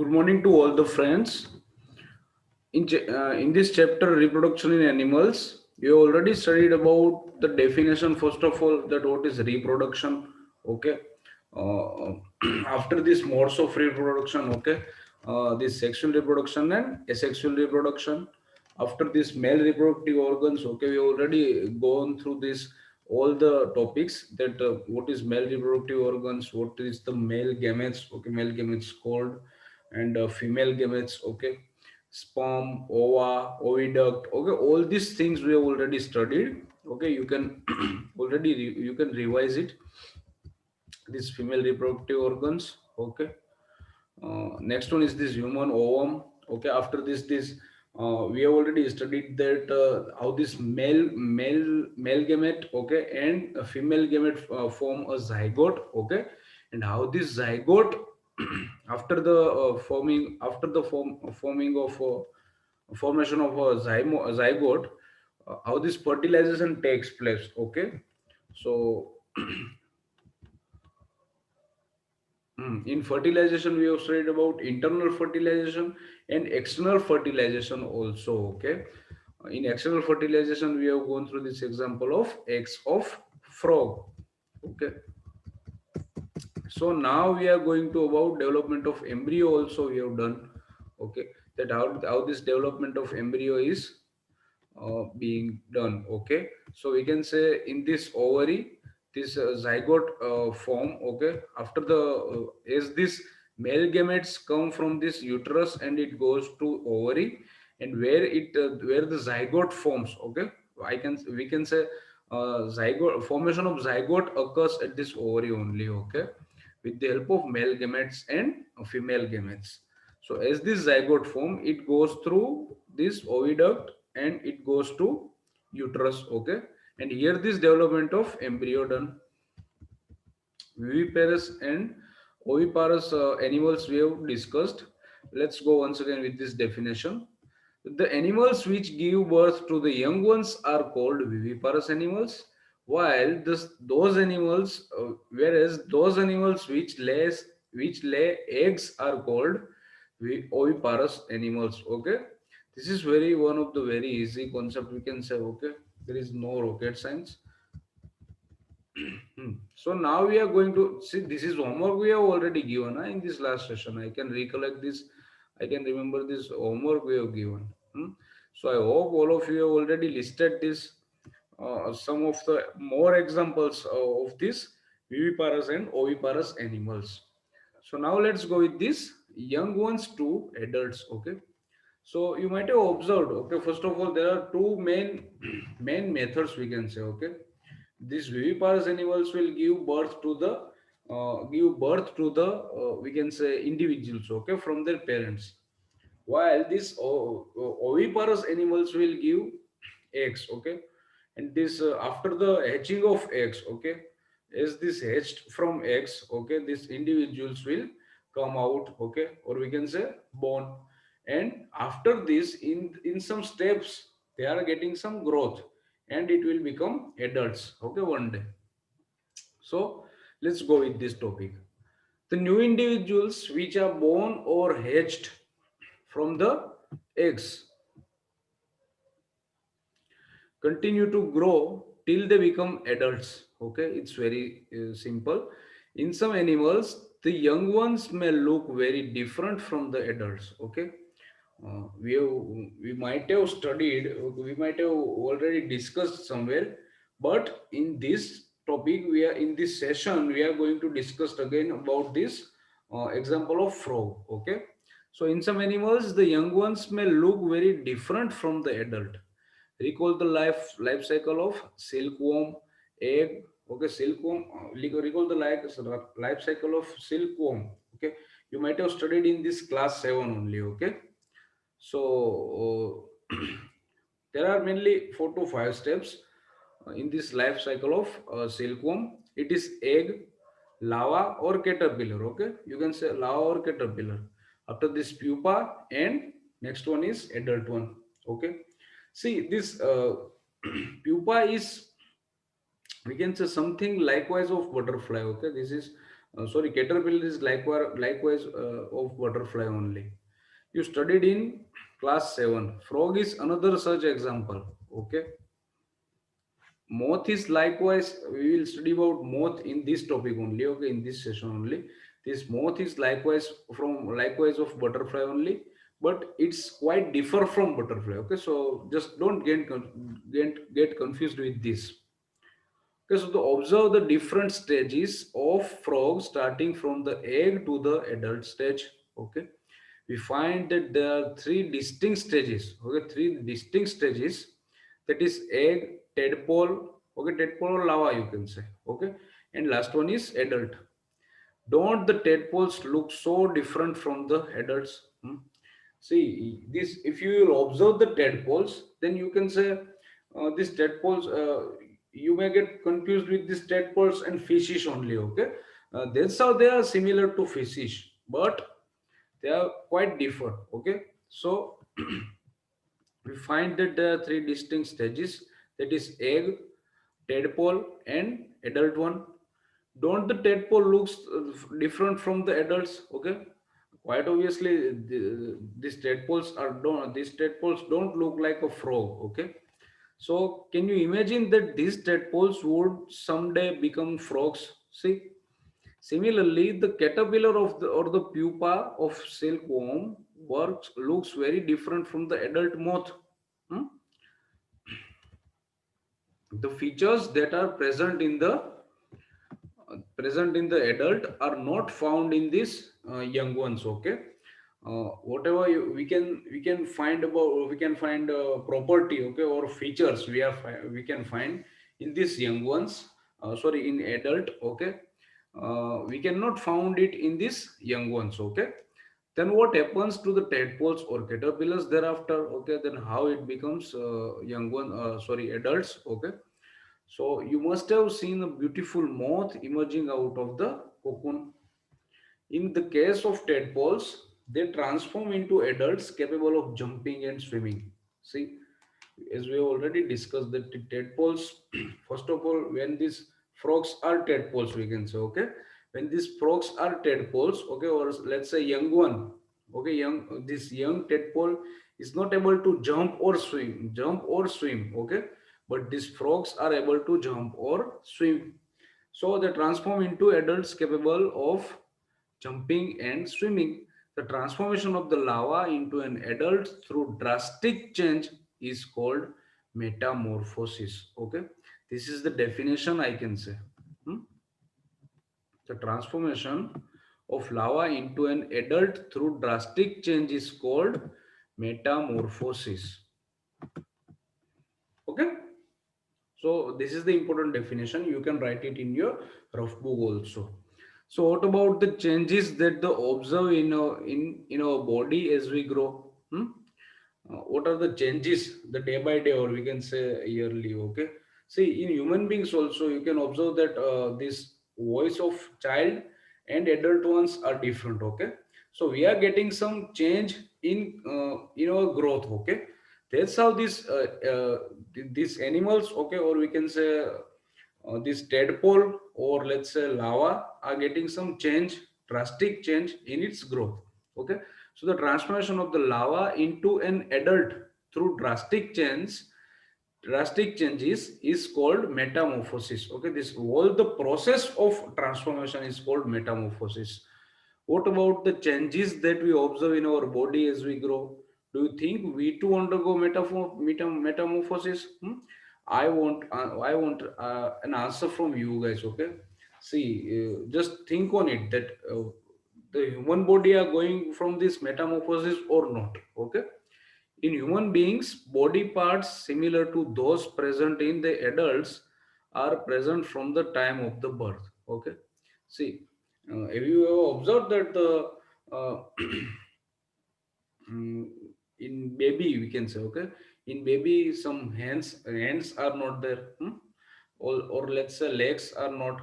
Good morning to all the friends. In this chapter, reproduction in animals, we already studied about the definition. First of all, that what is reproduction. Okay. Uh, After this, modes of reproduction. Okay. This sexual reproduction and asexual reproduction. After this, male reproductive organs. Okay, we already gone through this all the topics that what is male reproductive organs, what is the male gametes. Okay, male gametes called, and female gametes. Okay, sperm, ova, oviduct. Okay, all these things we have already studied. Okay, you can you can revise it. These female reproductive organs. Okay, next one is this human ovum. Okay, after we have already studied that how this male gamete, okay, and a female gamete form a zygote. Okay, and how this zygote after the forming of formation of a zygote, how this fertilization takes place. Okay, so in fertilization, we have studied about internal fertilization and external fertilization also. Okay. In external fertilization, we have gone through this example of eggs of frog. Okay. So now we are going to about development of embryo also we have done. Okay. That how this development of embryo is being done. Okay, so we can say in this ovary, this zygote form. Okay, after the as this male gametes come from this uterus and it goes to ovary, and where the zygote forms. Okay, we can say zygote formation of zygote occurs at this ovary only. Okay, with the help of male gametes and female gametes. So as this zygote form, it goes through this oviduct and it goes to uterus. Okay, and here this development of embryo done. Viviparous and oviparous animals we have discussed. Let's go once again with this definition. The animals which give birth to the young ones are called viviparous animals, while those animals, whereas those animals which lay eggs are called oviparous animals. Okay, this is very one of the very easy concept we can say. Okay, there is no rocket science. So now we are going to see, this is homework we have already given in this last session. I can recollect this. I can remember this homework we have given. So I hope all of you have already listed this, some of the more examples of this viviparous and oviparous animals. So now let's go with this young ones to adults. Okay. So you might have observed. Okay. First of all, there are two main main methods we can say. Okay, these viviparous animals will give birth to the we can say individuals. Okay, from their parents, while these oviparous animals will give eggs. Okay, and this after the hatching of eggs. Okay, as this hatched from eggs. Okay, these individuals will come out. Okay, or we can say born, and after this in some steps they are getting some growth and it will become adults. Okay, one day. So let's go with this topic. The new individuals which are born or hatched from the eggs continue to grow till they become adults. Okay, it's very simple. In some animals, the young ones may look very different from the adults. Okay, we might have studied, we might have already discussed somewhere, but in this topic, we are in this session, we are going to discuss again about this example of frog. Okay, so in some animals, the young ones may look very different from the adult. Recall the life cycle of silkworm, egg. Okay, silkworm. Recall the life cycle of silkworm. Okay, you might have studied in this class 7 only. Okay, so there are mainly 4 to 5 steps in this life cycle of silkworm. It is egg, larva, or caterpillar. Okay, you can say larva or caterpillar. After this, pupa, and next one is adult one. Okay, see this pupa is, we can say, something likewise of butterfly. Okay, this is Sorry, caterpillar is likewise of butterfly only. You studied in class 7. Frog is another such example. Okay. Moth is likewise, we will study about moth in this topic only, okay, in this session only. This moth is likewise of butterfly only, but it's quite differ from butterfly, okay. So just don't get confused with this. Okay, so to observe the different stages of frog starting from the egg to the adult stage, okay, we find that there are three distinct stages. Okay, three distinct stages. That is egg, tadpole, okay, tadpole or lava you can say, okay, and last one is adult. Don't the tadpoles look so different from the adults? Hmm? See this. If you will observe the tadpoles, then you can say these tadpoles. You may get confused with these tadpoles and fishes only. Okay, that's how they are similar to fishes, but they are quite different. Okay, so we find that there are three distinct stages. That is egg, tadpole, and adult one. Don't the tadpole looks different from the adults? Okay, quite obviously these tadpoles don't look like a frog. Okay, so can you imagine that these tadpoles would someday become frogs? See, similarly, the caterpillar of the or the pupa of silkworm works looks very different from the adult moth. Hmm? The features that are present in the adult are not found in these young ones. Okay, whatever we can find property, okay, or features we can find in these young ones, sorry, in adult, okay, we cannot found it in these young ones. Okay, then what happens to the tadpoles or caterpillars thereafter? Okay, then how it becomes young one, sorry, adults. Okay, so you must have seen a beautiful moth emerging out of the cocoon. In the case of tadpoles, they transform into adults capable of jumping and swimming. See, as we have already discussed, that the tadpoles, first of all, when these frogs are tadpoles, we can say, okay, when these frogs are tadpoles, okay, or let's say young one, okay, this young tadpole is not able to jump or swim, okay, but these frogs are able to jump or swim. So they transform into adults capable of jumping and swimming. The transformation of the larva into an adult through drastic change is called metamorphosis. Okay, this is the definition I can say. Hmm? The transformation of larva into an adult through drastic change is called metamorphosis. Okay, so this is the important definition. You can write it in your rough book also. So what about the changes that the observe in our body as we grow? Hmm? What are the changes the day by day, or we can say yearly? Okay, see, in human beings also you can observe that this voice of child and adult ones are different. Okay, so we are getting some change in our growth. Okay, that's how these animals, okay, or we can say this tadpole or let's say lava are getting some change, drastic change in its growth. Okay, so the transformation of the lava into an adult through drastic changes is called metamorphosis. Okay, this all the process of transformation is called metamorphosis. What about the changes that we observe in our body as we grow? Do you think we too undergo metamorphosis? Hmm? I want an answer from you guys. Okay, see, just think on it that the human body are going from this metamorphosis or not. Okay, in human beings, body parts similar to those present in the adults are present from the time of the birth. Okay, see, have you ever observed that the uh, mm, in baby we can say, okay, in baby some hands are not there, or let's say legs are not,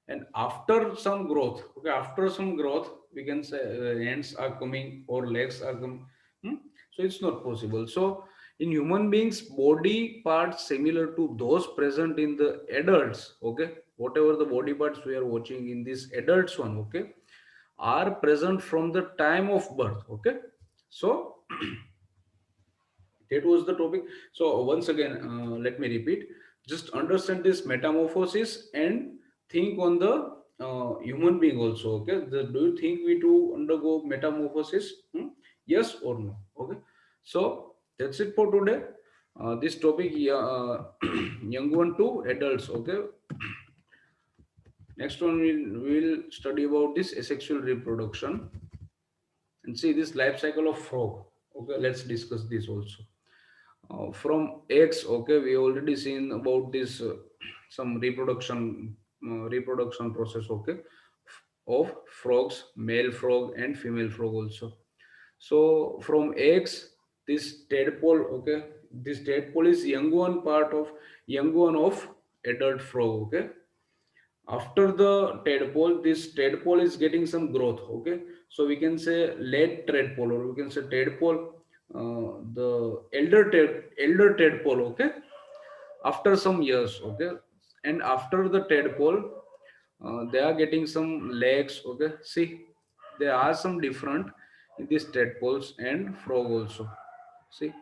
and after some growth, okay, after some growth we can say hands are coming or legs are coming. hmm? So it's not possible. So in human beings, body parts similar to those present in the adults, okay, whatever the body parts we are watching in this adults one, okay, are present from the time of birth, okay. So that was the topic. So once again, let me repeat. Just understand this metamorphosis and think on the human being also. Okay, do you think we do undergo metamorphosis? Yes or no? Okay. So that's it for today. This topic, young one to adults. Okay. Next one we'll study about this asexual reproduction and see this life cycle of frog. Okay, let's discuss this also. From eggs, okay, we already seen about this some reproduction process, okay, of frogs, male frog and female frog also. So from eggs, this tadpole, okay, this tadpole is young one of adult frog, okay. After the tadpole, this tadpole is getting some growth, okay. So we can say late tadpole, or we can say tadpole, the elder tadpole, okay, after some years, okay. And after the tadpole, they are getting some legs, okay. See, there are some different in these tadpoles and frog also. See,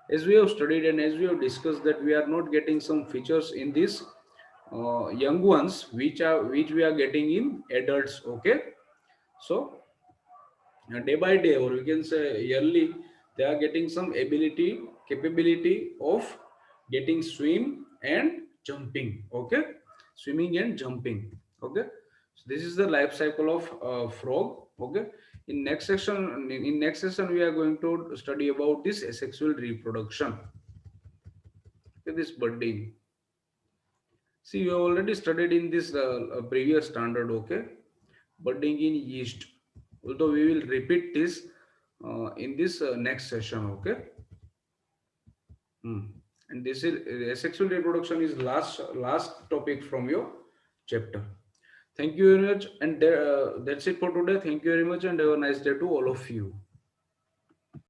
as we have studied and as we have discussed, that we are not getting some features in these young ones which we are getting in adults, okay. So day by day, or we can say yearly, they are getting some capability of getting swim and jumping, okay. Swimming and jumping, okay. So this is the life cycle of frog, okay. In next session we are going to study about this asexual reproduction, okay, this budding. See, you have already studied in this previous standard, okay? Budding in yeast. Although we will repeat this in this next session, okay? Hmm. And this is asexual reproduction is last topic from your chapter. Thank you very much, and that's it for today. Thank you very much, and have a nice day to all of you.